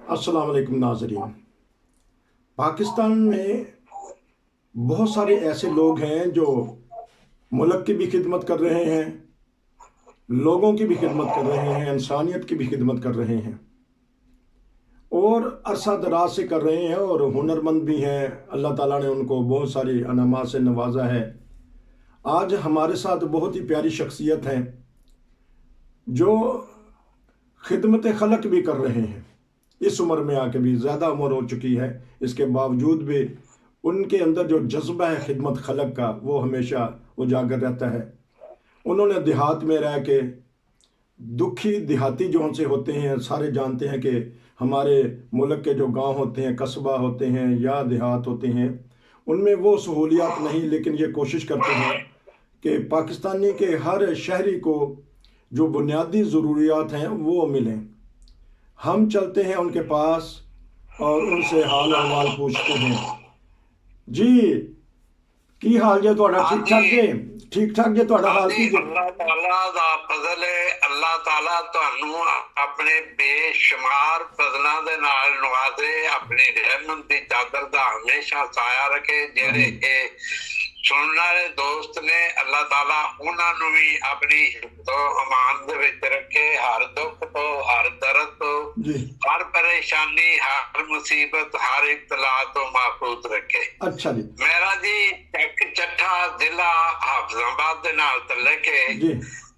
अस्सलाम वालेकुम नाज़रीन। पाकिस्तान में बहुत सारे ऐसे लोग हैं जो मुल्क की भी खिदमत कर रहे हैं, लोगों की भी खिदमत कर रहे हैं, इंसानियत की भी खिदमत कर रहे हैं और अरसा दराज से कर रहे हैं और हुनरमंद भी हैं। अल्लाह ताला ने उनको बहुत सारी अनामात से नवाजा है। आज हमारे साथ बहुत ही प्यारी शख्सियत हैं जो खिदमत खलक भी कर रहे हैं। इस उम्र में आके भी, ज़्यादा उम्र हो चुकी है, इसके बावजूद भी उनके अंदर जो जज्बा है खिदमत खलक का वो हमेशा उजागर रहता है। उन्होंने देहात में रह के, दुखी देहाती जो उनसे होते हैं, सारे जानते हैं कि हमारे मुल्क के जो गांव होते हैं, कस्बा होते हैं या देहात होते हैं, उनमें वो सहूलियात नहीं, लेकिन ये कोशिश करते हैं कि पाकिस्तानी के हर शहरी को जो बुनियादी ज़रूरियात हैं वो मिलें। हम चलते हैं उनके पास और उनसे हाल अहवाल पूछते हैं। जी, की हाल जे तुहाडा? ठीक ठाक जे? ठीक ठाक जे तुहाडा हाल की जे? अल्लाह ताला दा फजल है। अल्लाह ताला तुहानू अपने बेशुमार फजलों दे नाल नवाजे, अपनी रहमत दी चादर दा हमेशा साया रखे। जेड़े सुनने वाले दोस्त ने, अल्लाह ताला उन्हां नू भी अपनी हिफ्ज़ो अमान दे विच रखे। हर दुख तो, हर दर्द तो, हर परेशानी, हर मुसीबत, हर इब्तला तो महफूज रखे। अच्छा जी। मेरा जी चक चट्ठा जिला हाफिजाबाद दे नाल तल्लक है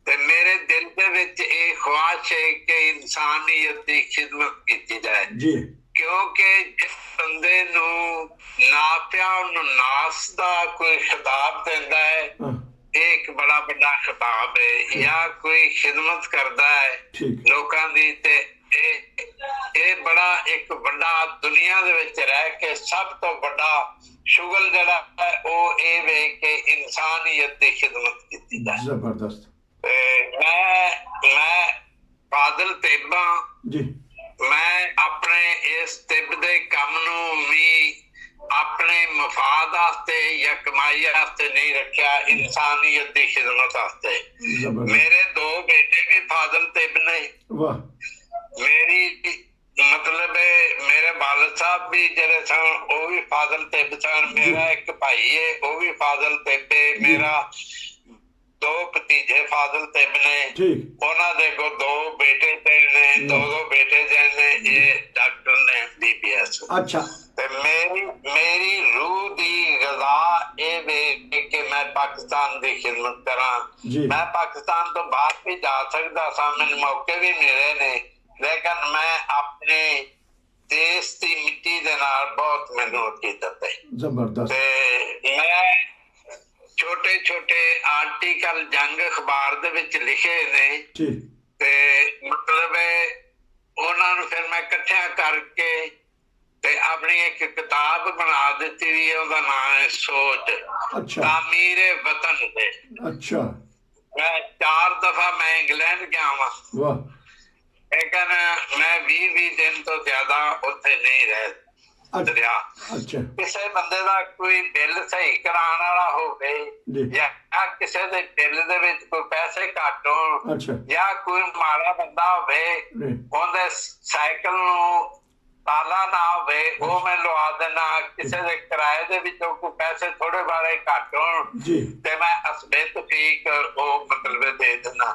ते मेरे दिल दे विच ये ख्वाहिश है कि इंसानियत दी खिदमत की जाए जी, क्योंकि जिस बंदे नू नापिया उन्नू नास दा कोई खिताब देंदा है, एक बड़ा बड़ा खिताब है। या कोई खिदमत करता है लोकां दी ते ये बड़ा एक बड़ा दुनिया दे विच रह के सब तो बड़ा शुगल जड़ा है वो ये वे कि इंसानियत दी खिदमत की जाए। जबरदस्त। मैं फादिल तेबा जी, मैं अपने इस तिब दे कम नू भी अपने मफाद वास्ते या कमाई वास्ते नहीं रखा, इंसानियत की खिदमत वास्ते। मेरे दो बेटे भी फादिल तिब ने। मेरी मतलब मेरे वालिद साहब भी जड़े सन वो भी फादिल तिब सन। मेरा एक भाई है वो भी फादिल तिब है। मेरा दो भतीजे फादिल तिब ने। उन्हां दे को दो बेटे ने, दो बेटे ने, ये डॉक्टर ने BPS। अच्छा। ते मेरी रूह दी गज़ा ये वे कि मैं पाकिस्तान दी खिदमत करा। मैं पाकिस्तान तो बाहर भी जा सकदा सा, मैनूं मौके भी मिले ने, लेकिन मैं अपने देश की मिट्टी दे नाल बहुत मैनूं अकीदत है। जबरदस्त। ते मैं छोटे छोटे आर्टिकल जंग अखबार दे विच लिखे ने ते मतलब उन्हां नूं फिर मैं इकट्ठा करके ते अपनी एक किताब बना दी हुई है। उहदा नाम है सोच। अच्छा। तामीरे वतन दे। अच्छा। मैं 4 दफा मैं इंग्लैंड गया वां। वाह। लेकिन मैं 20 दिन तो ज्यादा उत्थे नहीं रह दरिया। अच्छा। किसी बंदे दा कोई बिल सही कराने वाला होवे या किसी दे बिल दे विच कोई पैसे घट होण, या कोई माड़ा बंदा होवे ओंदे साइकिल नूं ताला ना होवे वो मैं लवा देना, किसी दे किराए दे विचों कोई पैसे थोड़े बारे घट होण ते मैं हसबे तौफीक वो मतलब दे देना।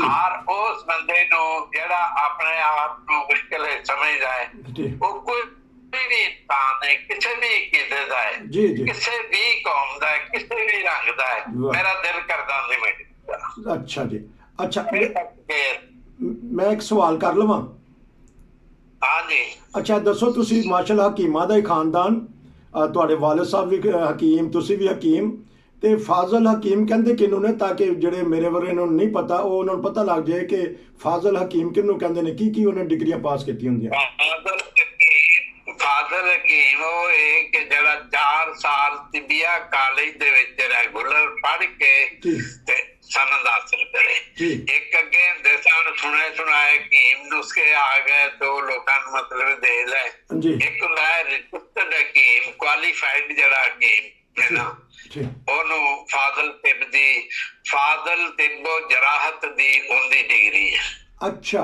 हर उस बंदे नूं जेड़ा अपने आप नूं मुश्किल समझदा है वो कोई भी इंसान है, किसी भी किसे दा है, किसी भी कौम दा है, किसी भी रंग दा है, मेरा दिल करदा नहीं। अच्छा जी। अच्छा, मैं एक सवाल कर लवां? हाँ जी। अच्छा दसो, तुसी माशाअल्लाह हकीमां दा खानदान, तुहाडे वालिद साहब भी हकीम, तुसी भी हकीम, ते फाजल हकीम कहंदे किनू ने, ताकि जेड़े मेरे वरे नूं नहीं पता वो उन्हां नूं पता लग जाए कि फाजल हकीम किनू कहंदे ने, की उन्हें डिग्रियां पास कीती हुंदियां? फादर हकीम वो एक जरा 4 साल तिबिया कॉलेज दे विच रेगुलर पढ़ के ते सनद हासिल करे। एक अगे हुंदे सन सुने सुनाए हकीम नुस्खे आ गए तो लोकां नूं मतलब दे ले। एक हुंदा है रजिस्टर्ड हकीम, क्वालीफाइड जड़ा हकीम है ना, ओनू फादल तिब दी, फादल तिब्बो जराहत दी उनदी डिग्री है। अच्छा।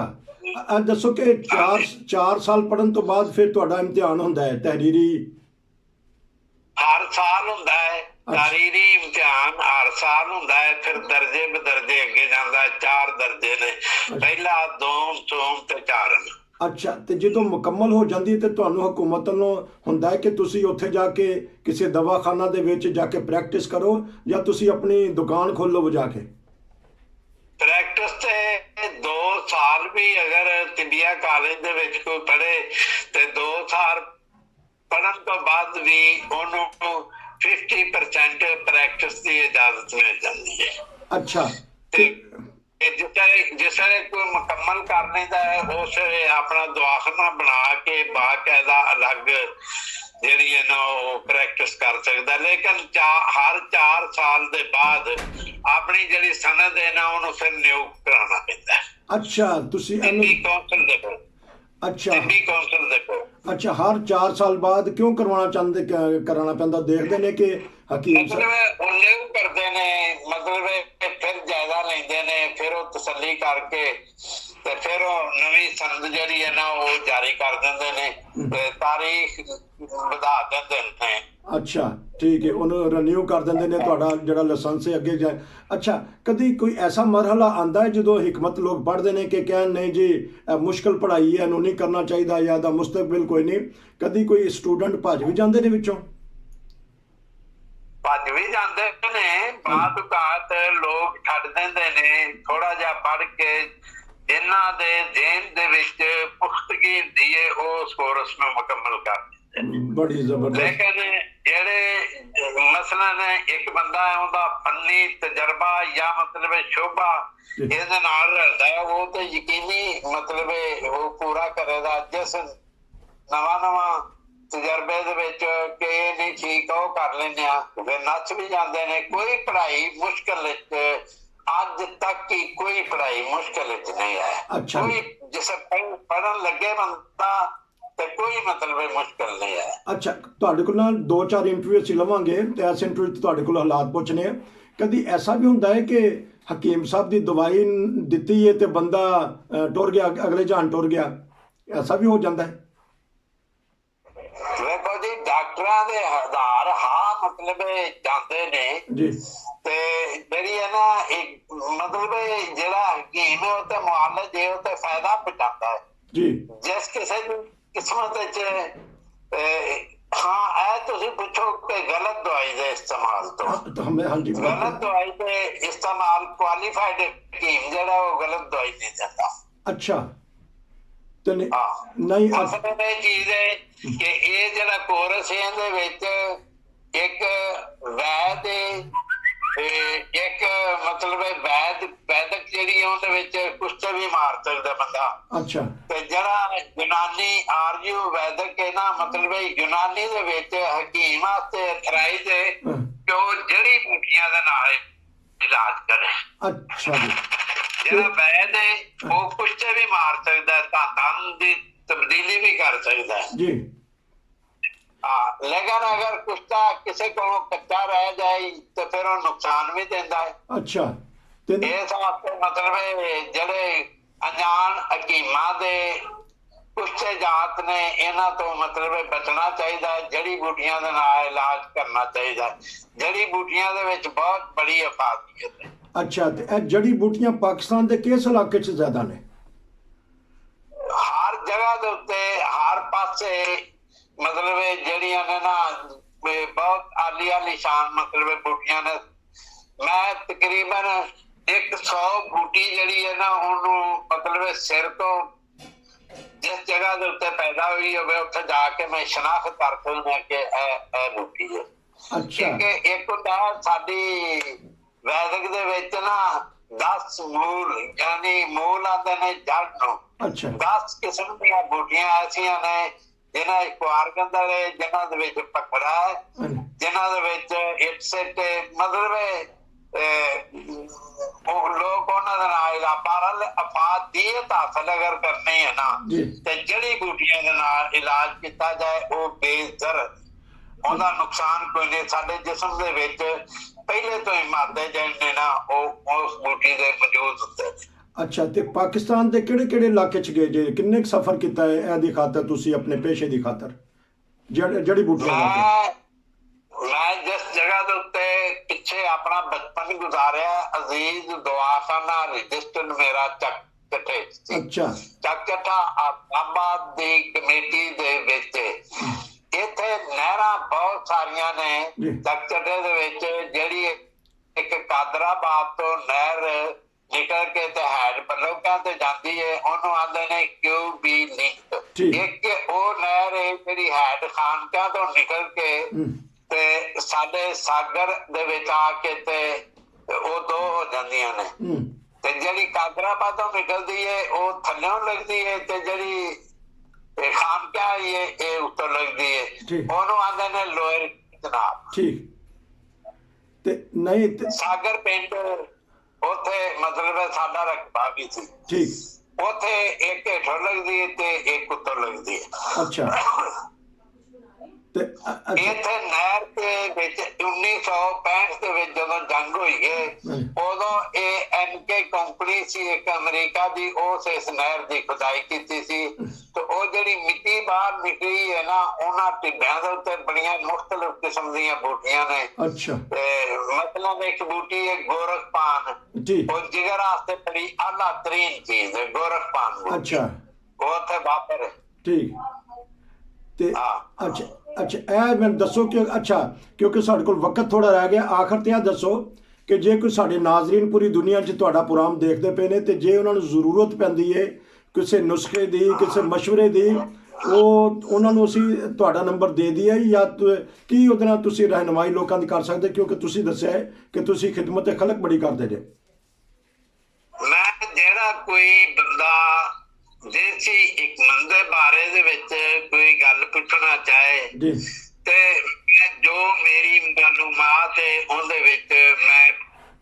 ਦੱਸੋ ਕਿ 4 ਸਾਲ ਪੜ੍ਹਨ ਤੋਂ ਬਾਅਦ ਫਿਰ ਤੁਹਾਡਾ ਇਮਤਿਹਾਨ ਹੁੰਦਾ ਹੈ ਤਹਿਰੀਰੀ? ਹਰ ਸਾਲ ਹੁੰਦਾ ਹੈ ਤਹਿਰੀਰੀ ਇਮਤਿਹਾਨ, ਹਰ ਸਾਲ ਹੁੰਦਾ ਹੈ। ਫਿਰ ਦਰਜੇ ਬਦਰਜੇ ਅੱਗੇ ਜਾਂਦਾ, 4 ਦਰਜੇ ਨੇ, ਪਹਿਲਾ 2 3 ਤੇ 4। ਅੱਛਾ, ਤੇ ਜਦੋਂ ਮੁਕੰਮਲ ਹੋ ਜਾਂਦੀ ਤੇ ਤੁਹਾਨੂੰ ਹਕੂਮਤ ਵੱਲੋਂ ਹੁੰਦਾ ਹੈ ਕਿ ਤੁਸੀਂ ਉੱਥੇ ਜਾ ਕੇ ਕਿਸੇ ਦਵਾਖਾਨਾ ਦੇ ਵਿੱਚ ਜਾ ਕੇ ਪ੍ਰੈਕਟਿਸ ਕਰੋ, ਜਾਂ ਤੁਸੀਂ ਆਪਣੀ ਦੁਕਾਨ ਖੋਲੋ ਜਾ ਕੇ? ਪ੍ਰੈਕਟਿਸ ਤੇ 2 ਸਾਲ ਵੀ ਅਗਰ ਤਿੱਬੀਆ ਕਾਲਜ ਦੇ ਵਿੱਚ ਕੋਈ ਪੜ੍ਹੇ ਤੇ 2 ਸਾਲ ਪੜ੍ਹਨ ਤੋਂ ਬਾਅਦ ਵੀ ਉਹਨੂੰ 50% ਪ੍ਰੈਕਟਿਸ ਦੀ ਇਜਾਜ਼ਤ ਮਿਲ ਜਾਂਦੀ ਹੈ। ਅੱਛਾ, ਤੇ ਜਿਸ ਵੇਲੇ ਕੋਈ ਮੁਕੰਮਲ ਕਰ ਲੈਂਦਾ ਹੈ ਉਸ ਵੇਲੇ ਆਪਣਾ ਦਵਾਖਾਨਾ ਬਣਾ ਕੇ ਬਾਕਾਇਦਾ ਅਲੱਗ ਜਿਹੜੀ ਹੈ ਨਾ ਉਹ ਪ੍ਰੈਕਟਿਸ ਕਰ ਸਕਦਾ। ਲੇਕਿਨ ਹਰ 4 ਸਾਲ ਦੇ ਬਾਅਦ ਆਪਣੀ ਜਿਹੜੀ ਸਨਦ ਹੈ ਨਾ ਉਹਨੂੰ ਫਿਰ ਨਿਯੁਕਤ ਕਰਾਉਣਾ ਪੈਂਦਾ। ਅੱਛਾ, ਤੁਸੀਂ ਕੌਂਸਲ ਦੇ ਕੋਲ। ਕੌਂਸਲ ਦੇ ਕੋਲ। ਅੱਛਾ, ਹਰ 4 ਸਾਲ ਬਾਅਦ ਕਿਉਂ ਕਰਾਉਣਾ ਪੈਂਦਾ? ਦੇਖਦੇ ਨੇ ਕਿ ਹਕੀਮ ਮਤਲਬ ਉਹਨੇ ਕਰਦੇ ਨੇ, ਮਤਲਬ ਫਿਰ ਜਾਇਦਾ ਲੈਂਦੇ ਨੇ, ਫਿਰ ਉਹ ਤਸੱਲੀ ਕਰਕੇ ਤੇ ਫਿਰ ਉਹ ਨਵੀਂ ਸਨਦ ਜਿਹੜੀ ਹੈ ਨਾ ਉਹ ਜਾਰੀ ਕਰ ਦਿੰਦੇ ਨੇ ਤੇ ਤਾਰੀਖ ਵਧਾ ਦਿੰਦੇ ਨੇ। ਅੱਛਾ, ਠੀਕ ਹੈ, ਉਹਨੂੰ ਰੀਨਿਊ ਕਰ ਦਿੰਦੇ ਨੇ ਤੁਹਾਡਾ ਜਿਹੜਾ ਲਾਇਸੈਂਸ ਹੈ ਅੱਗੇ ਜਾਏ। ਅੱਛਾ, ਕਦੀ ਕੋਈ ਐਸਾ ਮਰਹਲਾ ਆਉਂਦਾ ਹੈ ਜਦੋਂ ਹਕਮਤ ਲੋਕ ਪੜ੍ਹਦੇ ਨੇ ਕਿ ਕਹਿਣ ਨਹੀਂ ਜੀ ਮੁਸ਼ਕਿਲ ਪੜ੍ਹਾਈ ਹੈ, ਇਹਨੂੰ ਨਹੀਂ ਕਰਨਾ ਚਾਹੀਦਾ, ਜਾਂ ਇਹਦਾ ਮੁਸਤਕਬਲ ਕੋਈ ਨਹੀਂ? ਕਦੀ ਕੋਈ ਸਟੂਡੈਂਟ ਭੱਜ ਵੀ ਜਾਂਦੇ ਨੇ ਵਿੱਚੋਂ? ਭੱਜ ਵੀ ਜਾਂਦੇ ਨੇ, ਬਾਅਦ ਔਕਾਤ ਲੋਕ ਛੱਡ ਦਿੰਦੇ ਨੇ ਥੋੜਾ ਜਿਹਾ ਪੜ੍ਹ ਕੇ। ਜਿਨ੍ਹਾਂ ਦੇ ਜ਼ਿਹਨ ਦੇ ਵਿੱਚ ਪੁਖਤਗੀ ਹੁੰਦੀ ਹੈ ਉਹ ਉਸ ਕੋਰਸ ਨੂੰ ਮੁਕੰਮਲ ਕਰ ਦਿੰਦੇ ਨੇ। ਬੜੀ ਜ਼ਬਰਦਸਤ। ਲੇਕਿਨ ਜਿਹੜੇ ਮਸਲਨ ਇੱਕ ਬੰਦਾ ਹੈ ਉਹਦਾ ਫੰਨੀ ਤਜਰਬਾ ਜਾਂ ਮਤਲਬ ਸ਼ੋਭਾ ਇਹਦੇ ਨਾਲ ਰਹਿੰਦਾ ਹੈ, ਉਹ ਤੇ ਯਕੀਨੀ ਮਤਲਬ ਉਹ ਪੂਰਾ ਕਰੇਗਾ। ਜਿਸ ਨਵਾਂ ਤਜਰਬੇ ਦੇ ਵਿੱਚ ਕਿ ਇਹ ਨਹੀਂ ਠੀਕ ਉਹ ਕਰ ਲੈਂਦੇ ਆ, ਫਿਰ ਨੱਚ ਵੀ ਜਾਂਦੇ ਨੇ। ਕੋਈ ਪੜ੍ਹਾਈ ਮੁਸ਼ਕਿਲ ਵਿੱਚ ਅੱਜ ਤੱਕ ਹੀ ਕੋਈ ਪੜ੍ਹਾਈ ਮੁਸ਼ਕਿਲ ਵਿੱਚ ਨਹੀਂ ਹੈ। ਕੋਈ ਜਿਸ ਪੜ੍ਹਨ ਲੱਗੇ ਬੰਦਾ ਤੇ ਕੋਈ ਮਤਲਬ ਮੁਸ਼ਕਿਲ ਨਹੀਂ ਹੈ। ਅੱਛਾ, ਤੁਹਾਡੇ ਕੋਲ ਨਾ 2-4 ਇੰਟਰਵਿਊ ਅਸੀਂ ਲਵਾਂਗੇ ਤੇ ਇਸ ਇੰਟਰਵਿਊ 'ਚ ਤੁਹਾਡੇ ਕੋਲ ਹਾਲਾਤ ਪੁੱਛਣੇ। ਕਦੀ ਐਸਾ ਵੀ ਹੁੰਦਾ ਹੈ ਕਿ ਹਕੀਮ ਸਾਹਿਬ ਦੀ ਦਵਾਈ ਦਿੱਤੀ ਹੈ ਤੇ ਬੰਦਾ ਟੁਰ ਗਿਆ, ਅਗਲੇ ਜਹਾਨ ਟੁਰ ਗਿਆ? ਐਸਾ ਵੀ ਹੋ ਜਾਂਦਾ ਹੈ? ਵੇਖੋ ਜੀ, ਡਾਕਟਰਾਂ ਦੇ ਹਜ਼ਾਰ ਮਤਲਬ ਜਾਂਦੇ ਨੇ ਜੀ, ਤੇ ਜਿਹੜੀ ਹੈ ਨਾ ਇੱਕ ਮਤਲਬ ਜਿਹੜਾ ਹਕੀਮ ਹੈ ਉਹ ਤੇ ਮੁਆਲਜ ਹੈ, ਉਹ ਤੇ ਫਾਇਦਾ ਪਹੁੰਚਾਉਂਦਾ ਹੈ ਜੀ। ਜਿਸ ਕਿਸੇ ਦੀ ਕਿਸਮਤ ਵਿੱਚ ਇਹ ਤੁਸੀਂ ਪੁੱਛੋ ਕਿ ਗਲਤ ਦਵਾਈ ਦੇ ਇਸਤੇਮਾਲ ਤੋਂ, ਗਲਤ ਦਵਾਈ ਦੇ ਇਸਤੇਮਾਲ ਕੁਆਲੀਫਾਈਡ ਹਕੀਮ ਜਿਹੜਾ ਉਹ ਗਲਤ ਦਵਾਈ ਨਹੀਂ ਦਿੰਦਾ। ਅੱਛਾ, ਨਹੀਂ ਅਸਲ ਇਹ ਚੀਜ਼ ਹੈ ਕਿ ਇਹ ਜਿਹੜਾ ਕੋਰਸ ਹੈ ਇਹਦੇ ਵਿੱਚ ਇੱਕ ਵੈਦ, ਇੱਕ ਮਤਲਬ ਵੈਦਕ ਜਿਹੜੀ ਉਹਦੇ ਵਿੱਚ ਕੁਸ਼ਤੇ ਵੀ ਮਾਰ ਸਕਦਾ ਬੰਦਾ। ਅੱਛਾ, ਤੇ ਜਿਹੜਾ ਯੂਨਾਨੀ ਆਰਯੂ ਵੈਦਕ ਹੈ ਨਾ, ਮਤਲਬ ਯੂਨਾਨੀ ਦੇ ਵਿੱਚ ਹਕੀਮ ਵਾਸਤੇ ਅਥਰਾਈਜ਼ ਹੈ ਕਿ ਉਹ ਜੜੀ ਬੂਟੀਆਂ ਦੇ ਨਾਲ ਇਲਾਜ ਕਰੇ। ਅੱਛਾ ਜੀ। ਜਿਹੜਾ ਵੈਦ ਹੈ ਉਹ ਕੁਸ਼ਤੇ ਵੀ ਮਾਰ ਸਕਦਾ, ਧਾਤਾਂ ਦੀ ਤਬਦੀਲੀ ਵੀ ਕਰ ਸਕਦਾ ਜੀ। ਲੇਕਿਨ ਅਗਰ ਕੁਸ਼ਤਾ ਕਿਸੇ ਕੋਲੋਂ ਕੱਚਾ ਰਹਿ ਜਾਏ ਤੇ ਫਿਰ ਉਹ ਨੁਕਸਾਨ ਵੀ ਦਿੰਦਾ ਹੈ। ਅੱਛਾ, ਇਸ ਵਾਸਤੇ ਮਤਲਬ ਜਿਹੜੇ ਅਣਜਾਣ ਹਕੀਮਾਂ ਦੇ ਕੁਸ਼ਤੇ ਜਾਤ ਨੇ ਇਹਨਾਂ ਤੋਂ ਮਤਲਬ ਬਚਣਾ ਚਾਹੀਦਾ। ਜੜੀ ਬੂਟੀਆਂ ਦੇ ਨਾਲ ਇਲਾਜ ਕਰਨਾ ਚਾਹੀਦਾ। ਜੜੀ ਬੂਟੀਆਂ ਦੇ ਵਿੱਚ ਬਹੁਤ ਬੜੀ ਅਫਾਦੀਅਤ ਹੈ। ਅੱਛਾ, ਤੇ ਇਹ ਜੜੀ ਬੂਟੀਆਂ ਪਾਕਿਸਤਾਨ ਦੇ ਕਿਸ ਇਲਾਕੇ 'ਚ ਜ਼ਿਆਦਾ ਨੇ? ਹਰ ਜਗ੍ਹਾ ਦੇ ਉੱਤੇ, ਹਰ ਪਾਸੇ ਮਤਲਬ ਜਿਹੜੀਆਂ ਨੇ ਨਾ ਬਹੁਤ ਆਲੀ ਸ਼ਾਨ ਮਤਲਬ ਬੂਟੀਆਂ ਨੇ। ਮੈਂ ਤਕਰੀਬਨ 100 ਬੂਟੀ ਜਿਹੜੀ ਹੈ ਨਾ ਉਹਨੂੰ ਮਤਲਬ ਸਿਰ ਤੋਂ ਜਿਸ ਜਗ੍ਹਾ ਦੇ ਉੱਤੇ ਪੈਦਾ ਹੋਈ ਹੋਵੇ ਉੱਥੇ ਜਾ ਕੇ ਮੈਂ ਸ਼ਨਾਖਤ ਕਰ ਸਕਦਾ ਕਿ ਇਹ ਬੂਟੀ ਹੈ। ਇੱਕ ਹੁੰਦਾ ਸਾਡੀ ਵੈਦਿਕ ਦੇ ਵਿੱਚ ਨਾ 10 ਮੂਲ, ਯਾਨੀ ਮੂਲ ਆਉਂਦੇ ਨੇ ਜੜ ਨੂੰ। 10 ਕਿਸਮ ਦੀਆਂ ਬੂਟੀਆਂ ਐਸੀਆਂ ਨੇ ਜਿਨ੍ਹਾਂ ਇੱਕ ਕੁਆਰਗੰਦਲ ਹੈ, ਜਿਨ੍ਹਾਂ ਦੇ ਵਿੱਚ ਪਕੜਾ ਹੈ, ਜਿਨ੍ਹਾਂ ਦੇ ਵਿੱਚ ਇਟਸਿਟ ਮਤਲਬ ਉਹ ਲੋਕ ਉਹਨਾਂ ਦੇ ਨਾਲ ਅਫਾਦੀਅਤ ਹਾਸਲ ਅਗਰ ਕਰਨੀ ਹੈ ਨਾ ਤੇ ਜੜੀ ਬੂਟੀਆਂ ਦੇ ਨਾਲ ਇਲਾਜ ਕੀਤਾ ਜਾਏ ਉਹ ਬੇਜ਼ਰ, ਉਹਦਾ ਨੁਕਸਾਨ ਕੋਈ ਨਹੀਂ। ਸਾਡੇ ਜਿਸਮ ਦੇ ਵਿੱਚ ਪਹਿਲੇ ਤੋਂ ਹੀ ਮਾਦੇ ਜਿਹੜੇ ਨੇ ਨਾ ਉਹ ਉਸ ਬੂਟੀ ਦੇ ਮੌਜੂਦ ਹੁੰਦੇ ਨੇ। ਅੱਛਾ, ਤੇ ਪਾਕਿਸਤਾਨ ਦੇ ਕਿਹੜੇ ਕਿਹੜੇ ਇਲਾਕੇ 'ਚ ਗਏ ਜੇ? ਕਿੰਨੇ ਕੁ ਸਫ਼ਰ ਕੀਤਾ ਹੈ ਇਹਦੀ ਖਾਤਰ ਤੁਸੀਂ, ਆਪਣੇ ਪੇਸ਼ੇ ਦੀ ਖਾਤਰ, ਜੜੀ ਬੂਟੀਆਂ ਵਾਸਤੇ? ਮੈਂ ਜਿਸ ਜਗ੍ਹਾ ਦੇ ਉੱਤੇ ਪਿੱਛੇ ਆਪਣਾ ਬਚਪਨ ਗੁਜ਼ਾਰਿਆ, ਅਜ਼ੀਜ਼ ਦਵਾਖਾਨਾ ਰਜਿਸਟਰਡ ਮੇਰਾ ਚੱਕ ਚੱਠੇ ਸੀ। ਅੱਛਾ। ਚੱਕ ਚੱਠਾ ਆਬਾਦ ਦੀ ਕਮੇਟੀ ਦੇ ਵਿੱਚ। ਇੱਥੇ ਨਹਿਰਾਂ ਬਹੁਤ ਸਾਰੀਆਂ ਨੇ ਚੱਕ ਚੱਠੇ ਦੇ ਵਿੱਚ, ਜਿਹੜੀ ਇੱਕ ਕਾਦਰਾਬਾਦ ਤੋਂ ਨਹਿਰ ਨਿਕਲ ਕੇ ਤੇ ਹੈਡ ਬਲੋਕਾਂ ਤੇ ਜਾਂਦੀ ਹੈ, ਉਹਨੂੰ ਆਂਦੇ ਨੇ QB ਲਿੰਕ। ਇੱਕ ਉਹ ਨਹਿਰ ਹੈ ਜਿਹੜੀ ਹੈਡ ਖਾਨਕਿਆਂ ਤੋਂ ਨਿਕਲ ਕੇ ਤੇ ਸਾਡੇ ਸਾਗਰ ਦੇ ਵਿੱਚ ਆ ਕੇ ਤੇ ਉਹ ਦੋ ਹੋ ਜਾਂਦੀਆਂ ਨੇ। ਤੇ ਜਿਹੜੀ ਕਾਦਰਾਬਾਦ ਤੋਂ ਨਿਕਲਦੀ ਹੈ ਉਹ ਥੱਲਿਓਂ ਲੱਗਦੀ ਹੈ, ਤੇ ਜਿਹੜੀ ਖਾਨਕਿਆਂ ਇਹ ਉੱਤੋਂ ਲੱਗਦੀ ਹੈ, ਉਹਨੂੰ ਆਂਦੇ ਨੇ ਲੋਅਰ ਚਨਾਬ। ਠੀਕ। ਤੇ ਨਹੀਂ ਸਾਗਰ ਪਿੰਡ ਉੱਥੇ ਮਤਲਬ ਸਾਡਾ ਰਕਬਾ ਵੀ ਸੀ। ਠੀਕ। ਉੱਥੇ ਇੱਕ ਹੇਠੋਂ ਲੱਗਦੀ ਹੈ ਤੇ ਇੱਕ ਉੱਤੋਂ ਲੱਗਦੀ ਹੈ। ਅੱਛਾ। ਇੱਥੇ ਨਹਿਰ ਦੇ ਵਿੱਚ 1965 ਦੇ ਵਿੱਚ ਜਦੋਂ ਜੰਗ ਹੋਈ ਹੈ, ਉਦੋਂ ਇਹ NK ਕੰਪਨੀ ਸੀ ਇੱਕ ਅਮਰੀਕਾ ਦੀ, ਉਸ ਇਸ ਨਹਿਰ ਦੀ ਖੁਦਾਈ ਕੀਤੀ ਸੀ। ਤੇ ਉਹ ਜਿਹੜੀ ਮਿੱਟੀ ਬਾਹਰ ਨਿਕਲੀ ਹੈ ਨਾ, ਉਹਨਾਂ ਟਿੱਡਿਆਂ ਦੇ ਉੱਤੇ ਬੜੀਆਂ ਮੁਖਤਲਿਫ ਕਿਸਮ ਦੀਆਂ ਬੂਟੀਆਂ ਨੇ। ਅੱਛਾ। ਮਤਲਬ ਇੱਕ ਬੂਟੀ ਹੈ ਗੋਰਖਪਾਨ, ਉਹ ਜਿਗਰ ਵਾਸਤੇ ਬੜੀ ਆਲਾ ਤਰੀਨ ਚੀਜ਼ ਹੈ ਗੋਰਖਪਾਨ। ਅੱਛਾ। ਉਹ ਉੱਥੇ ਵਾਪਰ। ਠੀਕ। ਤੇ ਅੱਛਾ ਅੱਛਾ, ਇਹ ਮੈਨੂੰ ਦੱਸੋ ਕਿ ਅੱਛਾ, ਕਿਉਂਕਿ ਸਾਡੇ ਕੋਲ ਵਕਤ ਥੋੜਾ ਰਹਿ ਗਿਆ, ਆਖਰ ਤੇ ਇਹ ਦੱਸੋ ਕਿ ਜੇ ਕੋਈ ਸਾਡੇ ਨਾਜ਼ਰੀਨ ਪੂਰੀ ਦੁਨੀਆ 'ਚ ਤੁਹਾਡਾ ਪ੍ਰੋਗਰਾਮ ਦੇਖਦੇ ਪਏ ਨੇ, ਤੇ ਜੇ ਉਹਨਾਂ ਨੂੰ ਜ਼ਰੂਰਤ ਪੈਂਦੀ ਹੈ ਕਿਸੇ ਨੁਸਖੇ ਦੀ, ਕਿਸੇ ਮਸ਼ਵਰੇ ਦੀ, ਉਹਨਾਂ ਨੂੰ ਅਸੀਂ ਤੁਹਾਡਾ ਨੰਬਰ ਦੇ ਦਈਏ, ਜਾਂ ਕੀ ਉਹਦੇ ਨਾਲ ਤੁਸੀਂ ਰਹਿਨੁਮਾਈ ਲੋਕਾਂ ਦੀ ਕਰ ਸਕਦੇ? ਕਿਉਂਕਿ ਤੁਸੀਂ ਦੱਸਿਆ ਹੈ ਕਿ ਤੁਸੀਂ ਖਿਦਮਤ ਖਲਕ ਬੜੀ ਕਰਦੇ ਜੇ। ਮੈਂ ਜਿਹੜਾ ਕੋਈ ਬੰਦਾ ਦੇਸੀ ਇੱਕ ਮੰਦੇ ਬਾਰੇ ਦੇ ਵਿੱਚ ਕੋਈ ਗੱਲ ਪੁੱਛਣਾ ਚਾਹੇ ਤੇ ਜੋ ਮੇਰੀ ਮਾਲੂਮਾਤ ਹੈ ਉਹਦੇ ਵਿੱਚ ਮੈਂ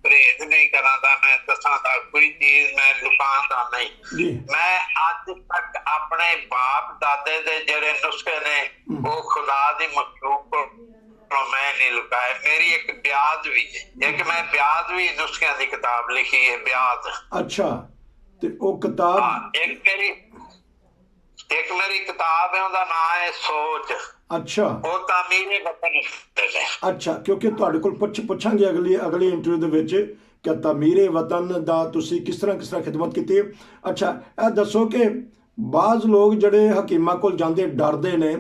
ਪਰਹੇਜ਼ ਨਹੀਂ ਕਰਾਂਦਾ, ਮੈਂ ਦੱਸਾਂ ਦਾ ਕੋਈ ਚੀਜ਼ ਮੈਂ ਲੁਕਾਉਂਦਾ ਨਹੀਂ। ਮੈਂ ਅੱਜ ਤੱਕ ਆਪਣੇ ਬਾਪ ਦਾਦੇ ਦੇ ਜਿਹੜੇ ਨੁਸਖੇ ਨੇ ਉਹ ਖੁਦਾ ਦੀ ਮਖਲੂਕ ਮੈਂ ਨਹੀਂ ਲੁਕਾਏ। ਮੇਰੀ ਇੱਕ ਬਿਆਦ ਵੀ ਹੈ, ਇੱਕ ਮੈਂ ਬਿਆਦ ਵੀ ਨੁਸਖਿਆਂ ਦੀ ਕਿਤਾਬ ਲਿਖੀ ਹੈ, ਬਿਆਦ। ਅੱਛਾ। ਤੇ ਉਹ ਕਿਤਾਬ ਇੱਕ ਮੇਰੀ ਕਿਤਾਬ ਹੈ, ਉਹਦਾ ਨਾਮ ਹੈ ਸੋਚ। ਅੱਛਾ। ਉਹ ਤਾਮੀਰੇ ਵਤਨ। ਅੱਛਾ, ਕਿਉਂਕਿ ਤੁਹਾਡੇ ਕੋਲ ਪੁੱਛਾਂਗੇ ਅਗਲੀ ਇੰਟਰਵਿਊ ਦੇ ਵਿੱਚ ਕਿ ਤਾਮੀਰੇ ਵਤਨ ਦਾ ਤੁਸੀਂ ਕਿਸ ਤਰ੍ਹਾਂ ਖਿਦਮਤ ਕੀਤੀ। ਅੱਛਾ, ਇਹ ਦੱਸੋ ਕਿ ਬਾਜ਼ ਲੋਕ ਜਿਹੜੇ ਹਕੀਮਾਂ ਕੋਲ ਜਾਂਦੇ ਡਰਦੇ ਨੇ,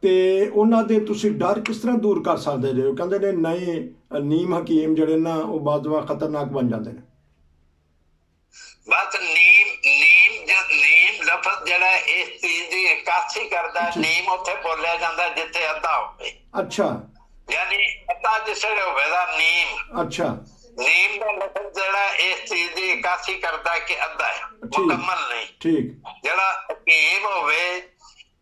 ਤੇ ਉਹਨਾਂ ਦੇ ਤੁਸੀਂ ਡਰ ਕਿਸ ਤਰ੍ਹਾਂ ਦੂਰ ਕਰ ਸਕਦੇ ਜੇ? ਉਹ ਕਹਿੰਦੇ ਨੇ ਨਹੀਂ, ਨੀਮ ਹਕੀਮ ਜਿਹੜੇ ਨਾ ਉਹ ਬਾਜ਼ ਵਾਰ ਖਤਰਨਾਕ ਬਣ ਜਾਂਦੇ ਨੇ। ਬਸ ਨੀਮ ਲਫ਼ਜ਼ ਜਿਹੜਾ ਇਸ ਚੀਜ਼ ਦੀ ਇਕਾਸੀ ਕਰਦਾ, ਨੀਮ ਉੱਥੇ ਬੋਲਿਆ ਜਾਂਦਾ ਜਿੱਥੇ ਅੱਧਾ ਹੋਵੇ। ਅੱਛਾ। ਯਾਨੀ ਅੱਧਾ ਜਿਸ ਵੇਲੇ ਹੋਵੇ ਦਾ ਨੀਮ। ਅੱਛਾ। ਨੀਮ ਦਾ ਲਫ਼ਜ਼ ਜਿਹੜਾ ਇਸ ਚੀਜ਼ ਦੀ ਇਕਾਸੀ ਕਰਦਾ ਕਿ ਅੱਧਾ ਹੈ, ਮੁਕੰਮਲ ਨਹੀਂ। ਠੀਕ। ਜਿਹੜਾ ਹਕੀਮ ਹੋਵੇ,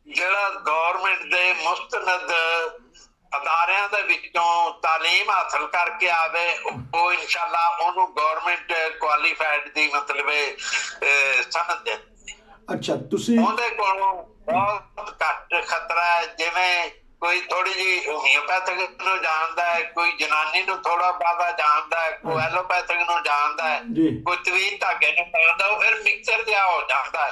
ਜਿਹੜਾ ਗੌਰਮੈਂਟ ਦੇ ਮੁਸਤਨਦ ਅਦਾਰਿਆਂ ਦੇ ਵਿੱਚੋਂ ਤਾਲੀਮ ਹਾਸਲ ਕਰਕੇ ਆਵੇ, ਉਹ ਇਨਸ਼ਾਅੱਲਾ ਉਹਨੂੰ ਗੌਰਮੈਂਟ ਕੁਆਲੀਫਾਈਡ ਦੀ ਮਤਲਬ ਸਨਦ ਦੇ। ਅੱਛਾ। ਤੁਸੀਂ ਉਹਦੇ ਕੋਲੋਂ ਬਹੁਤ ਘੱਟ ਖਤਰਾ ਹੈ। ਜਿਵੇਂ ਕੋਈ ਥੋੜੀ ਜਿਹੀ ਹੋਮਿਓਪੈਥਿਕ ਨੂੰ ਜਾਣਦਾ ਹੈ, ਕੋਈ ਜਨਾਨੀ ਨੂੰ ਥੋੜਾ ਬਾਦਾ ਜਾਣਦਾ ਹੈ, ਕੋਈ ਐਲੋਪੈਥਿਕ ਨੂੰ ਜਾਣਦਾ ਹੈ, ਕੋਈ ਤਵੀਤ ਧਾਗੇ ਨੂੰ ਜਾਣਦਾ, ਉਹ ਫਿਰ ਮਿਕਸਰ ਜਿਹਾ ਹੋ ਜਾਂਦਾ ਹੈ।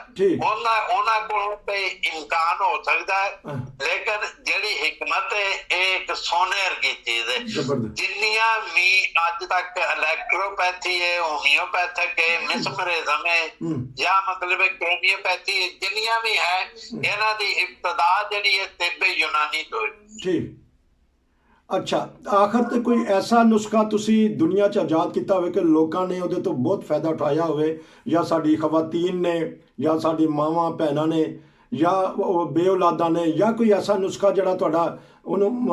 ਉਹਨਾਂ ਕੋਲੋਂ ਤੇ ਇਮਕਾਨ ਹੋ ਸਕਦਾ ਹੈ, ਲੇਕਿਨ ਜਿਹੜੀ ਹਿਕਮਤ ਹੈ ਇਹ ਇੱਕ ਸੋਨੇ ਵਰਗੀ ਚੀਜ਼ ਹੈ। ਜਿੰਨੀਆਂ ਵੀ ਅੱਜ ਤੱਕ ਇਲੈਕਟ੍ਰੋਪੈਥੀ ਹੈ, ਹੋਮਿਓਪੈਥਿਕ ਹੈ, ਮਿਸਮਰਿਜ਼ਮ ਹੈ, ਜਾਂ ਮਤਲਬ ਹੋਮਿਓਪੈਥੀ, ਜਿੰਨੀਆਂ ਵੀ ਹੈ, ਇਹਨਾਂ ਦੀ ਇਬਤਦਾ ਜਿਹੜੀ ਹੈ ਤਿੱਬ ਯੂਨਾਨੀ ਤੋਂ। ਠੀਕ। ਅੱਛਾ, ਆਖਰ ਤੇ ਕੋਈ ਐਸਾ ਨੁਸਖਾ ਤੁਸੀਂ ਦੁਨੀਆ 'ਚ ਆਜ਼ਾਦ ਕੀਤਾ ਹੋਵੇ ਕਿ ਲੋਕਾਂ ਨੇ ਉਹਦੇ ਤੋਂ ਬਹੁਤ ਫਾਇਦਾ ਉਠਾਇਆ ਹੋਵੇ, ਜਾਂ ਸਾਡੀ ਖਵਾਤੀਨ ਨੇ, ਜਾਂ ਸਾਡੀ ਮਾਵਾਂ ਭੈਣਾਂ ਨੇ, ਜਾਂ ਉਹ ਬੇਔਲਾਦਾਂ ਨੇ, ਜਾਂ ਕੋਈ ਐਸਾ ਨੁਸਖਾ ਜਿਹੜਾ ਤੁਹਾਡਾ ਉਹਨੂੰ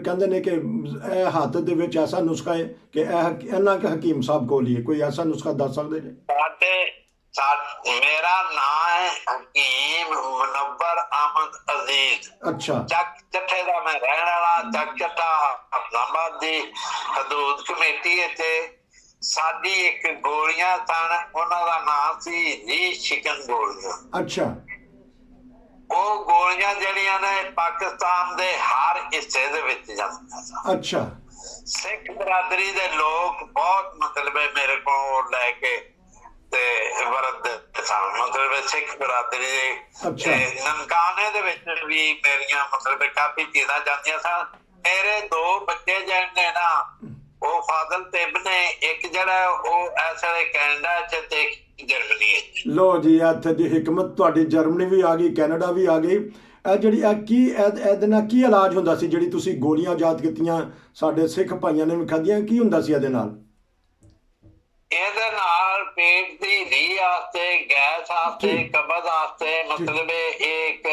ਕਹਿੰਦੇ ਨੇ ਕਿ ਇਹ ਹੱਥ ਦੇ ਵਿੱਚ ਐਸਾ ਨੁਸਖਾ ਹੈ ਕਿ ਇਹਨਾਂ ਕੇ ਹਕੀਮ ਸਾਹਿਬ ਕੋਲ ਹੀ ਕੋਈ ਐਸਾ ਨੁਸਖਾ ਦੱਸ ਸਕਦੇ ਨੇ? ਮੇਰਾ ਨਾਮ ਹੈ ਹਕੀਮ ਮੁਨੱਵਰ ਅਹਿਮਦ ਅਜ਼ੀਜ਼। ਅੱਛਾ। ਚੱਕ ਚੱਠੇ ਦਾ ਮੈਂ ਰਹਿਣ ਵਾਲਾ। ਚੱਕ ਚੱਠਾ ਹਫਜ਼ਾਬਾਦ ਦੀ ਹਦੂਦ ਕਮੇਟੀ ਤੇ ਸਾਡੀ ਇੱਕ ਗੋਲੀਆਂ ਸਨ, ਉਹਨਾਂ ਦਾ ਨਾਮ ਸੀ ਰੀ ਸ਼ਿਕਨ ਗੋਲੀਆਂ। ਅੱਛਾ। ਉਹ ਗੋਲੀਆਂ ਜਿਹੜੀਆਂ ਨੇ ਪਾਕਿਸਤਾਨ ਦੇ ਹਰ ਹਿੱਸੇ ਦੇ ਵਿੱਚ ਜਾਂਦੀਆਂ ਸਨ। ਅੱਛਾ। ਸਿੱਖ ਬਰਾਦਰੀ ਦੇ ਲੋਕ ਬਹੁਤ ਮਤਲਬ ਮੇਰੇ ਕੋਲ ਲੈ ਕੇ ਤੇ ਵਰਤ ਸਨ, ਮਤਲਬ ਸਿੱਖ ਬਰਾਦਰੀ ਦੇ ਨਨਕਾਣੇ ਦੇ ਵਿੱਚ ਵੀ ਮੇਰੀਆਂ ਮਤਲਬ ਕਾਫੀ ਚੀਜ਼ਾਂ ਜਾਂਦੀਆਂ ਸਨ। ਮੇਰੇ 2 ਬੱਚੇ ਜਿਹੜੇ ਨੇ ਨਾ ਉਹ ਫਾਜ਼ਲ ਤੇ ਇਬਨ, ਇੱਕ ਜਿਹੜਾ ਉਹ ਇਸ ਵੇਲੇ ਕੈਨੇਡਾ ਚ ਤੇ ਜਰਮਨੀ ਚ। ਲੋ ਜੀ ਇੱਥੇ ਦੀ ਹਿਕਮਤ ਤੁਹਾਡੀ, ਜਰਮਨੀ ਵੀ ਆ ਗਈ, ਕੈਨੇਡਾ ਵੀ ਆ ਗਈ। ਇਹ ਜਿਹੜੀ ਇਹਦੇ ਨਾਲ ਕੀ ਇਲਾਜ ਹੁੰਦਾ ਸੀ? ਜਿਹੜੀ ਤੁਸੀਂ ਗੋਲੀਆਂ ਆਜ਼ਾਦ ਕੀਤੀਆਂ ਸਾਡੇ ਸਿੱਖ ਭਾਈਆਂ ਨੇ ਵੀ ਖਾਧੀਆਂ, ਕੀ ਹੁੰਦਾ ਸੀ ਇਹਦੇ ਨਾਲ? ਇਹਦੇ ਨਾਲ ਪੇਟ ਦੀ ਰੀਹ ਵਾਸਤੇ, ਗੈਸ ਵਾਸਤੇ, ਕਬਜ਼ ਵਾਸਤੇ, ਮਤਲਬ ਇੱਕ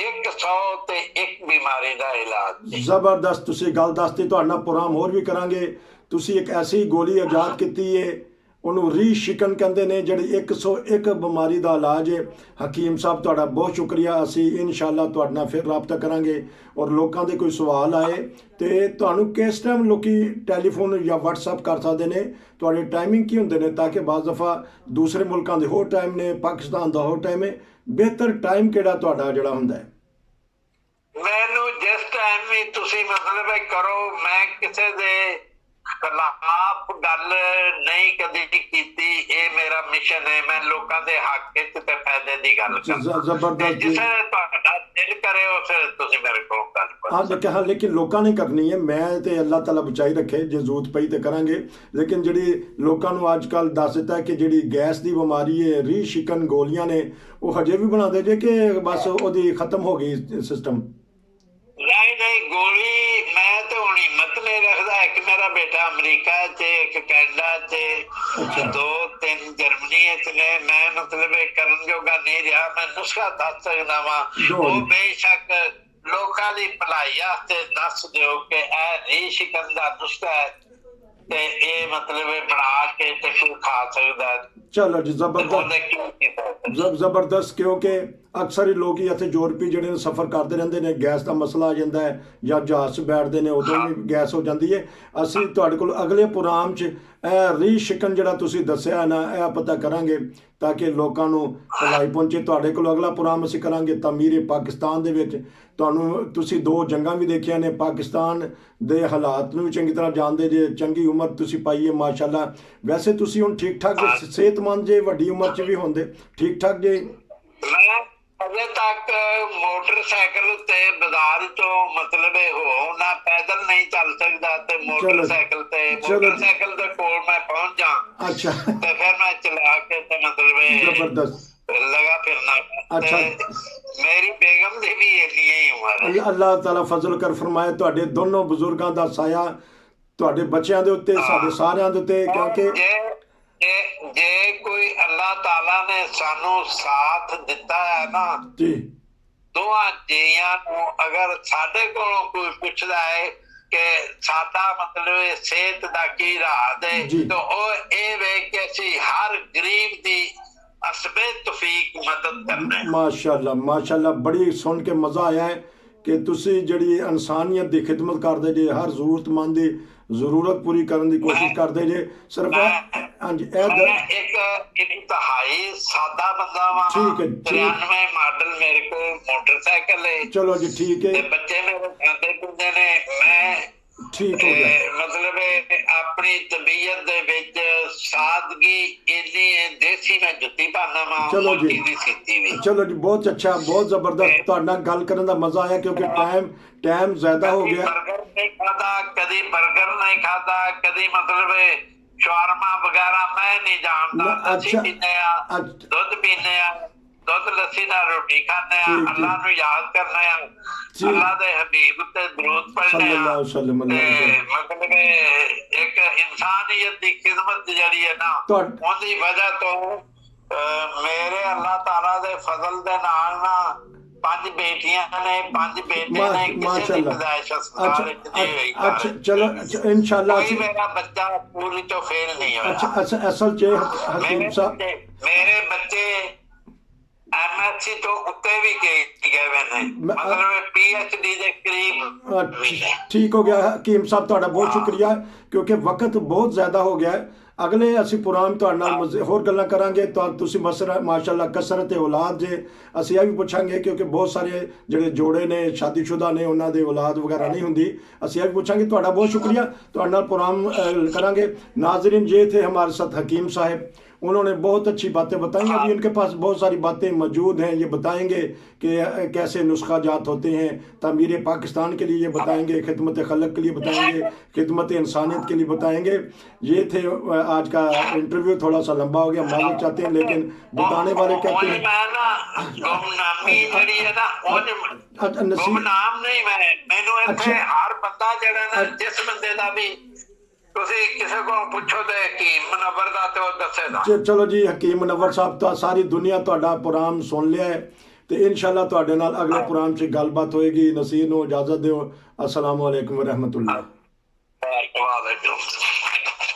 101 ਬਿਮਾਰੀ ਦਾ ਇਲਾਜ। ਜ਼ਬਰਦਸਤ ਤੁਸੀਂ ਗੱਲ ਦੱਸਤੀ, ਤੁਹਾਡੇ ਨਾਲ ਪ੍ਰੋਗਰਾਮ ਹੋਰ ਵੀ ਕਰਾਂਗੇ। ਤੁਸੀਂ ਇੱਕ ਐਸੀ ਗੋਲੀ ਆਜ਼ਾਦ ਕੀਤੀ ਹੈ, ਉਹਨੂੰ ਰੀ ਸ਼ਿਕਨ ਕਹਿੰਦੇ ਨੇ, ਜਿਹੜੀ 101 ਬਿਮਾਰੀ ਦਾ ਇਲਾਜ ਹੈ। ਹਕੀਮ ਸਾਹਿਬ ਤੁਹਾਡਾ ਬਹੁਤ ਸ਼ੁਕਰੀਆ। ਅਸੀਂ ਇਨਸ਼ਾਅੱਲਾ ਤੁਹਾਡੇ ਨਾਲ ਫਿਰ ਰਾਬਤਾ ਕਰਾਂਗੇ। ਔਰ ਲੋਕਾਂ ਦੇ ਕੋਈ ਸਵਾਲ ਆਏ ਤੇ ਤੁਹਾਨੂੰ ਕਿਸ ਟਾਈਮ ਲੋਕੀ ਟੈਲੀਫੋਨ ਜਾਂ WhatsApp ਕਰ ਸਕਦੇ ਨੇ? ਤੁਹਾਡੇ ਟਾਈਮਿੰਗ ਕੀ ਹੁੰਦੇ ਨੇ? ਤਾਂ ਕਿ ਬਾਜ਼ ਦਫਾ ਦੂਸਰੇ ਮੁਲਕਾਂ ਦੇ ਹੋਰ ਟਾਈਮ ਨੇ, ਪਾਕਿਸਤਾਨ ਦਾ ਹੋਰ ਟਾਈਮ ਹੈ, ਬਿਹਤਰ ਟਾਈਮ ਕਿਹੜਾ ਤੁਹਾਡਾ ਜਿਹੜਾ ਹੁੰਦਾ ਹੈ? ਮੈਨੂੰ ਜਿਸ ਟਾਈਮ ਵੀ ਤੁਸੀਂ ਮਤਲਬ ਕਰੋ, ਮੈਂ ਕਿਸੇ ਦੇ ਖਿਲਾਫ ਗੱਲ ਨਹੀਂ ਕਦੀ ਕੀਤੀ। ਇਹ ਮੇਰਾ ਮਿਸ਼ਨ ਹੈ, ਮੈਂ ਲੋਕਾਂ ਦੇ ਹੱਕ ਵਿੱਚ ਤੇ ਫਾਇਦੇ ਦੀ ਗੱਲ ਕਰਦਾ। ਜ਼ਬਰਦਸਤ। ਜਿਸ ਤੁਹਾਡਾ ਦਿਲ ਕਰੇ ਉਸ ਤੁਸੀਂ ਮੇਰੇ ਕੋਲ ਗੱਲ ਕਰੋ। ਹਾਂ, ਲੇਕਿਨ ਲੋਕਾਂ ਨੇ ਕਰਨੀ ਹੈ। ਮੈਂ ਤੇ ਅੱਲਾਹ ਤਾਲਾ ਬਚਾਈ ਰੱਖੇ, ਜੇ ਜ਼ਰੂਰਤ ਪਈ ਤੇ ਕਰਾਂਗੇ। ਲੇਕਿਨ ਜਿਹੜੀ ਲੋਕਾਂ ਨੂੰ ਅੱਜ ਕੱਲ੍ਹ ਦੱਸ ਦਿੱਤਾ ਕਿ ਜਿਹੜੀ ਗੈਸ ਦੀ ਬਿਮਾਰੀ ਹੈ, ਰੀ ਸ਼ਿਕਨ ਗੋਲੀਆਂ ਨੇ, ਉਹ ਹਜੇ ਵੀ ਬਣਾਉਂਦੇ ਜੇ ਕਿ ਬਸ ਉਹਦੀ ਖਤਮ ਹੋ ਗਈ ਸਿਸਟਮ? ਨਹੀਂ, ਗੋਲੀ ਮੈਂ ਤੇ ਹੁਣ ਹਿੰਮਤ ਨਹੀਂ ਰੱਖਦਾ। ਇੱਕ ਮੇਰਾ ਬੇਟਾ ਅਮਰੀਕਾ ਚ, ਇੱਕ ਕੈਨੇਡਾ ਚ, 2-3 ਜਰਮਨੀ ਚ ਨੇ। ਮੈਂ ਮਤਲਬ ਕਰਨ ਜੋਗਾ ਨਹੀਂ ਰਿਹਾ। ਮੈਂ ਨੁਸਖਾ ਦੱਸ ਸਕਦਾ ਵਾਂ, ਉਹ ਬੇਸ਼ੱਕ ਲੋਕਾਂ ਦੀ ਭਲਾਈ ਵਾਸਤੇ ਦੱਸ ਦਿਓ ਕਿ ਇਹ ਰੀ ਸ਼ਿਕਨ ਦਾ ਨੁਸਖਾ ਹੈ ਤੇ ਇਹ ਮਤਲਬ ਬਣਾ ਕੇ ਤੇ ਕੋਈ ਖਾ ਸਕਦਾ। ਚਲੋ ਜੀ, ਜ਼ਬਰਦਸਤ। ਕਿਉਂਕਿ ਅਕਸਰ ਹੀ ਲੋਕ ਇੱਥੇ ਯੂਰਪੀ ਜਿਹੜੇ ਨੇ ਸਫ਼ਰ ਕਰਦੇ ਰਹਿੰਦੇ ਨੇ, ਗੈਸ ਦਾ ਮਸਲਾ ਆ ਜਾਂਦਾ ਹੈ, ਜਾਂ ਜਹਾਜ਼ 'ਚ ਬੈਠਦੇ ਨੇ ਉਦੋਂ ਵੀ ਗੈਸ ਹੋ ਜਾਂਦੀ ਹੈ। ਅਸੀਂ ਤੁਹਾਡੇ ਕੋਲ ਅਗਲੇ ਪ੍ਰੋਗਰਾਮ 'ਚ ਇਹ ਰੀ ਸ਼ਿਕਨ ਜਿਹੜਾ ਤੁਸੀਂ ਦੱਸਿਆ ਨਾ, ਇਹ ਪਤਾ ਕਰਾਂਗੇ ਤਾਂ ਕਿ ਲੋਕਾਂ ਨੂੰ ਭਲਾਈ ਪਹੁੰਚੇ। ਤੁਹਾਡੇ ਕੋਲ ਅਗਲਾ ਪ੍ਰੋਗਰਾਮ ਅਸੀਂ ਕਰਾਂਗੇ ਤਾਮੀਰ ਪਾਕਿਸਤਾਨ ਦੇ ਵਿੱਚ। ਤੁਸੀਂ 2 ਜੰਗਾਂ ਵੀ ਦੇਖੀਆਂ ਨੇ, ਪਾਕਿਸਤਾਨ ਦੇ ਹਾਲਾਤ ਨੂੰ ਵੀ ਚੰਗੀ ਤਰ੍ਹਾਂ ਜਾਣਦੇ ਜੇ। ਚੰਗੀ ਉਮਰ ਤੁਸੀਂ ਪਾਈ ਹੈ ਮਾਸ਼ਾਅੱਲਾ। ਵੈਸੇ ਤੁਸੀਂ ਹੁਣ ਠੀਕ ਠਾਕ ਸਿਹਤਮੰਦ ਜੇ, ਵੱਡੀ ਉਮਰ 'ਚ ਵੀ ਹੁੰਦੇ ਠੀਕ ਠਾਕ ਜੇ? ਮੈਂ ਅਜੇ ਤੱਕ ਮੋਟਰਸਾਈਕਲ ਉੱਤੇ ਬਾਜ਼ਾਰ ਚੋਂ ਮਤਲਬ ਹੋ ਨਾ ਪੈਦਲ ਨਹੀਂ ਚੱਲ ਸਕਦਾ, ਤੇ ਮੋਟਰਸਾਈਕਲ ਦੇ ਕੋਲ ਮੈਂ ਪਹੁੰਚ ਜਾ ਤੇ ਫਿਰ ਮੈਂ ਚਲਾ ਕੇ ਤੇ ਮਤਲਬ ਜ਼ਬਰਦਸਤ ਲਗਾ ਫਿਰਨਾ। ਮੇਰੀ ਬੇਗਮ ਦੀ ਵੀ ਇੰਨੀ ਹੀ ਉਮਰ। ਅੱਲਾਹ ਤਾਲਾ ਫਜ਼ਲ ਕਰ ਫਰਮਾਏ ਤੁਹਾਡੇ ਦੋਨੋਂ ਬਜ਼ੁਰਗਾਂ ਦਾ ਸਾਇਆ ਤੁਹਾਡੇ ਬੱਚਿਆਂ ਦੇ ਉੱਤੇ, ਸਾਡੇ ਸਾਰਿਆਂ ਦੇ ਉੱਤੇ। ਕਿਉਂਕਿ ਜੇ ਕੋਈ ਅੱਲਾਹ ਤਾਲਾ ਨੇ ਸਾਨੂੰ ਸਾਥ ਦਿੱਤਾ ਹੈ ਨਾ ਜੀ, ਦੋਹਾਂ ਜੀਆਂ ਨੂੰ, ਅਗਰ ਸਾਡੇ ਕੋਲੋਂ ਕੋਈ ਪੁੱਛਦਾ ਹੈ ਕਿ ਸਾਡਾ ਮਤਲਬ ਸਿਹਤ ਦਾ ਕੀ ਰਾਜ ਹੈ, ਤਾਂ ਉਹ ਇਹ ਵੇਖ ਕੇ ਅਸੀਂ ਹਰ ਗਰੀਬ ਦੀ ਅਸਬੇ ਤੌਫੀਕ ਮਦਦ ਕਰਨਾ ਹੈ। ਮਾਸ਼ਾਅੱਲਾ ਮਾਸ਼ਾਅੱਲਾ, ਬੜੀ ਸੁਣ ਕੇ ਮਜ਼ਾ ਆਇਆ ਹੈ ਕਿ ਤੁਸੀਂ ਜਿਹੜੀ ਇਨਸਾਨੀਅਤ ਦੀ ਖਿਦਮਤ ਕਰਦੇ ਜੇ, ਹਰ ਜ਼ਰੂਰਤਮੰਦ ਦੀ ਜ਼ਰੂਰਤ ਪੂਰੀ ਕਰਨ ਦੀ ਕੋਸ਼ਿਸ਼ ਕਰਦੇ ਜੇ। ਸਿਰਫ ਹਾਂਜੀ, ਇੱਕ ਇੰਤਹਾਈ ਸਾਦਾ ਬੰਦਾ ਵਾਂ। ਠੀਕ ਹੈ, 93 ਮਾਡਲ ਮੇਰੇ ਕੋਲ ਮੋਟਰਸਾਈਕਲ ਹੈ। ਚਲੋ ਜੀ ਠੀਕ ਹੈ। ਬੱਚੇ ਮੇਰੇ ਖਾਂਦੇ ਪੀਂਦੇ ਨੇ, ਮੈਂ ਠੀਕ ਹੋ ਗਿਆ। ਮਤਲਬ ਆਪਣੀ ਤਬੀਅਤ ਦੇ ਵਿੱਚ ਸਾਦਗੀ ਇੰਨੀ ਦੇਸੀ ਮੈਂ ਜੁੱਤੀ ਪਾਣਾ ਵਾ। ਚਲੋ ਜੀ, ਚਲੋ ਜੀ, ਬਹੁਤ ਅੱਛਾ, ਬਹੁਤ ਜ਼ਬਰਦਸਤ। ਤੁਹਾਡੇ ਨਾਲ ਗੱਲ ਕਰਨ ਦਾ ਮਜ਼ਾ ਆਇਆ ਕਿਉਂਕਿ ਟਾਈਮ ਜ਼ਿਆਦਾ ਹੋ ਗਿਆ। ਬਰਗਰ ਨਹੀਂ ਖਾਦਾ, ਕਦੀ ਬਰਗਰ ਨਹੀਂ ਖਾਦਾ, ਕਦੀ ਮਤਲਬ ਸ਼ਾਰਮਾ ਵਗੈਰਾ ਮੈਂ ਨਹੀਂ ਜਾਣਦਾ। ਅਸੀਂ ਪੀਂਦੇ ਆ, ਦੁੱਧ ਪੀਂਦੇ ਆ, ਦੁੱਧ ਲੱਸੀ ਨਾਲ ਰੋਟੀ ਖਾਂਦੇ ਆ, ਅੱਲਾਹ ਨੂੰ ਯਾਦ ਕਰਨੇ ਆ, ਅੱਲਾਹ ਦੇ ਹਬੀਬ ਤੇ ਦਰੂਦ ਪੜ੍ਹਨੇ ਆ, ਮਤਲਬ ਇੱਕ ਇਨਸਾਨੀਅਤ ਦੀ ਖਿਦਮਤ ਜਿਹੜੀ ਹੈ ਨਾ, ਉਹਦੀ ਵਜ੍ਹਾ ਤੋਂ ਮੇਰੇ ਅੱਲਾਹ ਤਾਲਾ ਦੇ ਫਜ਼ਲ ਦੇ ਨਾਲ ਨਾ 5 ਬੇਟੀਆਂ ਨੇ, 5 ਬੇਟੇ ਨੇ, ਕਿਸੇ ਦੀ ਪੈਦਾਇਸ਼ ਹਸਪਤਾਲ ਵਿੱਚ ਨਹੀਂ ਹੋਈ। ਅੱਛਾ, ਚਲੋ ਇਨਸ਼ਾਅੱਲਾ ਕੋਈ ਮੇਰਾ ਬੱਚਾ ਪੂਰੀ ਤੋਂ ਫੇਲ ਨਹੀਂ ਹੋਇਆ। ਅੱਛਾ, ਅਸਲ 'ਚ ਹਕੀਮ ਸਾਹਿਬ ਮੇਰੇ ਬੱਚੇ MSc ਤੋਂ ਉੱਤੇ ਵੀ ਗਏ ਨੇ, ਮਤਲਬ PhD ਦੇ ਕਰੀਬ। ਠੀਕ ਹੋ ਗਿਆ ਹਕੀਮ ਸਾਹਿਬ, ਤੁਹਾਡਾ ਬਹੁਤ ਸ਼ੁਕਰੀਆ ਕਿਉਂਕਿ ਵਕਤ ਬਹੁਤ ਜ਼ਿਆਦਾ ਹੋ ਗਿਆ ਹੈ। ਅਗਲੇ ਅਸੀਂ ਪ੍ਰੋਗਰਾਮ ਤੁਹਾਡੇ ਨਾਲ ਹੋਰ ਗੱਲਾਂ ਕਰਾਂਗੇ। ਤੁਸੀਂ ਮਾਸ਼ਾਅੱਲਾ ਕਸਰਤ ਔਲਾਦ ਜੇ, ਅਸੀਂ ਇਹ ਵੀ ਪੁੱਛਾਂਗੇ ਕਿਉਂਕਿ ਬਹੁਤ ਸਾਰੇ ਜਿਹੜੇ ਜੋੜੇ ਨੇ ਸ਼ਾਦੀशुदा ਨੇ, ਉਹਨਾਂ ਦੇ ਔਲਾਦ ਵਗੈਰਾ ਨਹੀਂ ਹੁੰਦੀ। ਅਸੀਂ ਇਹ ਵੀ ਪੁੱਛਾਂਗੇ। ਤੁਹਾਡਾ ਬਹੁਤ ਸ਼ੁਕਰੀਆ, ਤੁਹਾਡੇ ਨਾਲ ਪ੍ਰੋਗਰਾਮ ਕਰਾਂਗੇ। नाज़रीन, ये थे हमारे साथ हकीम साहब उन्होंने बहुत अच्छी बातें बताई। अभी उनके पास बहुत सारी बातें मौजूद हैं, ये बताएंगे कि कैसे नुस्खा जात होते हैं। तामीर पाकिस्तान के लिए ये बताएंगे, खिदमत खलक के लिए बताएंगे, खिदमत इंसानियत के लिए बताएंगे। ये थे आज का इंटरव्यू, थोड़ा सा लंबा हो गया, मालूम चाहते हैं, लेकिन बताने वाले कहते हैं गुमनाम नहीं मैनू इत्थे हर बंदा जेड़ा ना जिस बंदे दा भी तुसी किसी को पूछो ते हकीम मुनव्वर दा ते ओ दसेगा। चलो जी, हकीम मुनव्वर साहब तो सारी दुनिया तुहाडा प्रोग्राम सुन लिया है, तो इंशाअल्लाह तुहाडे नाल अगले प्रोग्राम च गलबात होएगी। नसीर नूं इजाजत दिओ। अस्सलाम वालेकुम व रहमतुल्लाह। वालेकुम।